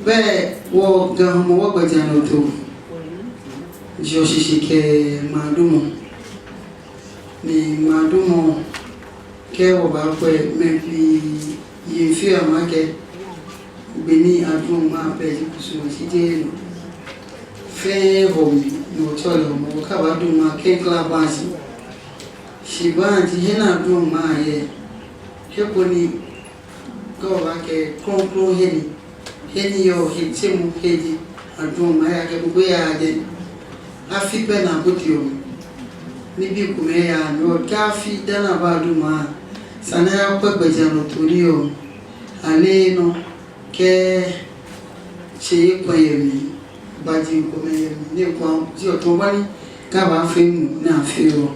Be wo Ga Homowo gbajano to Joshishike Madumo ni Madumo ke wo ba pe me fi yefi amake beni adun ma pe kusu sije fe homi no tolo mo ka ba dun ma ke klabasi shibanti hena dun ma ye heponi ko ba ke konkro heni yo hitemu heji adun ma ya ke bugo ya de afi pe na botio ni bi kume ya no kafi dana ba dun ma sana ya kwa gbajano torio ale no ke che kwa yemi baji kume yemi ne kwa ti o to wani ka ba fe mu na fe o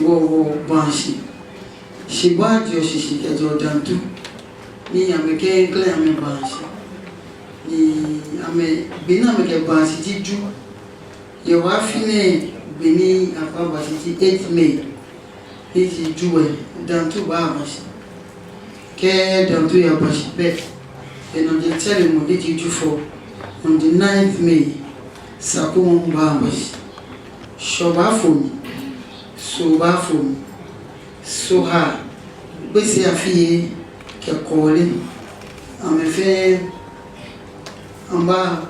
wo banshi shibaji o shishi ke jo dantu ni ameke kle ame banshi ni ame bina ameke banshi ti ju ye wa fine bini apa banshi ti 8 May ni ti juwe dantu ba banshi ke dantu ya banshi be eno je tell mo de ti ju for on the 9th May sako ba banshi shoba foni so ba foni so ha bese afie ke kole amefe amba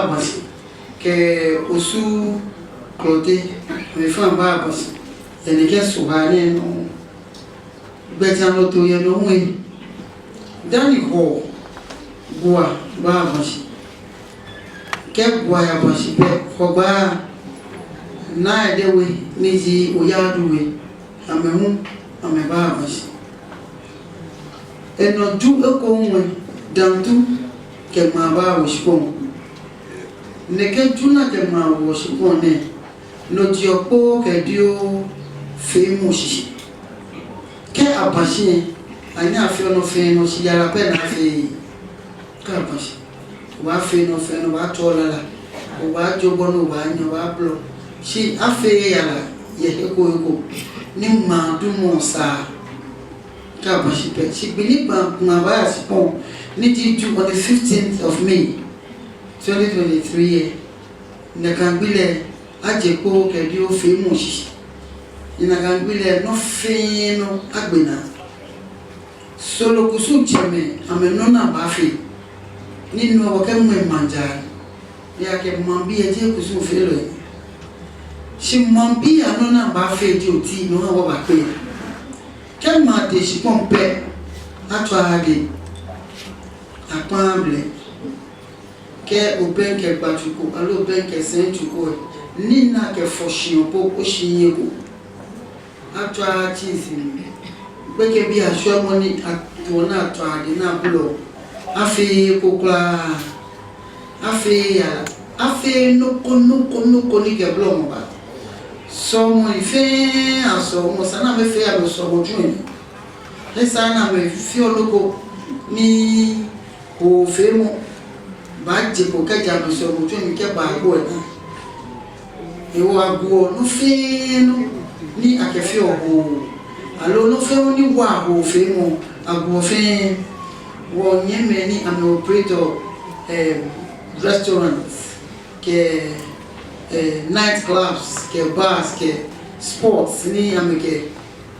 basi ke osu klote amefe amba basi ene ke so ha ne no gbejano to ye no we dani ho bua ba basi ke bua ya basi pe ko ba na edewe niji oyaduwe amemu ameba basi eno ju ekonwe dantu ke ma ba woshipon ne ke juna ke ma woshipon ne no jiopo ke dio femushi ke abashi anya afi ono fe no si yara pe na fe ka abashi wa fe no wa tolala wa jobo no wa nya wa blo si afi yara ye eko ni ma dumo sa ka abashi pe si biliba na ba sipon ni ti ju on the 15th of May 2023 na kambile ajepo ke dio femushi ina kambile no fe no agbena solo kusu cheme amenona bafi ninu wakemwe manja yake mwambie je kusu felo si mwambie anona bafi joti no wa bakwe kema te si pompe atwa age apamble ke open ke batuko alo open ke sentuko nina ke foshin po oshinyego atwa chinsi beke bi aso mo ni atona atwa de na bulo afi kokla afi no ni ke bulo mo ba so mo ife aso mo sana me fe alo so mo jun e sana me fi oloko ni o fe mo ba je ko ka ja mo so mo jun ke ba go e wo agbo no fe no ni akefi obo alo no fe ni wa ho fe mo agbo fe wo nyeme ni am operator restaurants ke night clubs ke bars ke sports ni ameke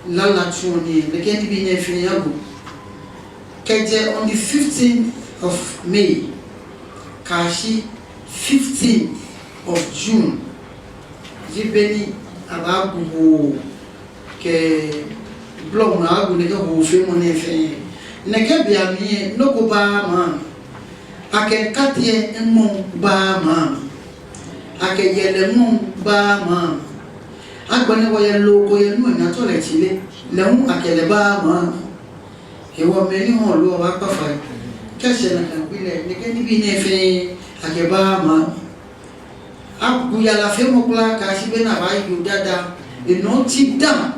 lala chuni le ke bi ne fi yago ke je on the 15th of May kashi 15th of June jibeni abagu ke blog na agu ne ho fe mo ne fe ne ke bia mi no go ba ma ake katie emo ba ma ake yele mo ba ma agbone wo ye logo ye no na to le chile le mu akele ba ma e wo me ni ho lo ba pa fa ke se na kan bile ne ke ni bi ne fe ake ba ma agu ya la fe mo kula ka si be na ba yu dada e no ti dam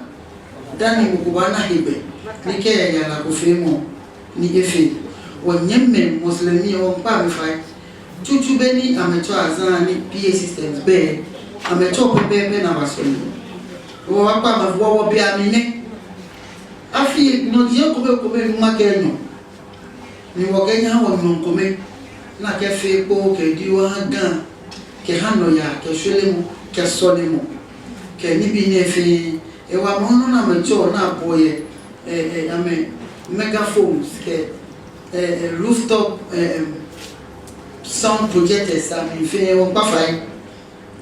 dani mukubana hibe nike ya la kufemo ni efe wonyemme muslimi o pa mi fa tutu be ni ameto azan ni PA systems be ameto be na basoni o wa pa ma wo bi amine afi no je ko be ma ke no ni wogenya wo nonkome na ke fe po ke diwa gan ke hano ya ke hwelemu ke solemu ke ni bi ne fe e wa mo no na macho na boye ame megaphones ke rooftop sound projectors am fe won pa fai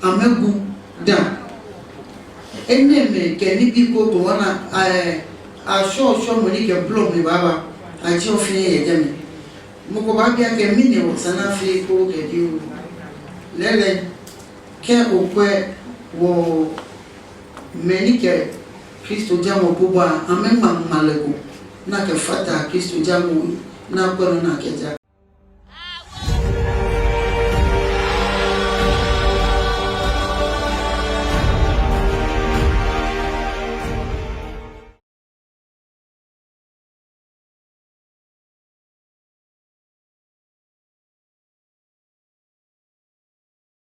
amegu da eneme ke ni bi ko to wana a show mo ni ke blow mi baba a ji ofin ye jemi mo ko ba bia ke mi ne wo sana fi ko ke di lele ke okwe wo meni ke Kristo jamo buba amemma maleko na ke fata Kristo jamo na kono na keja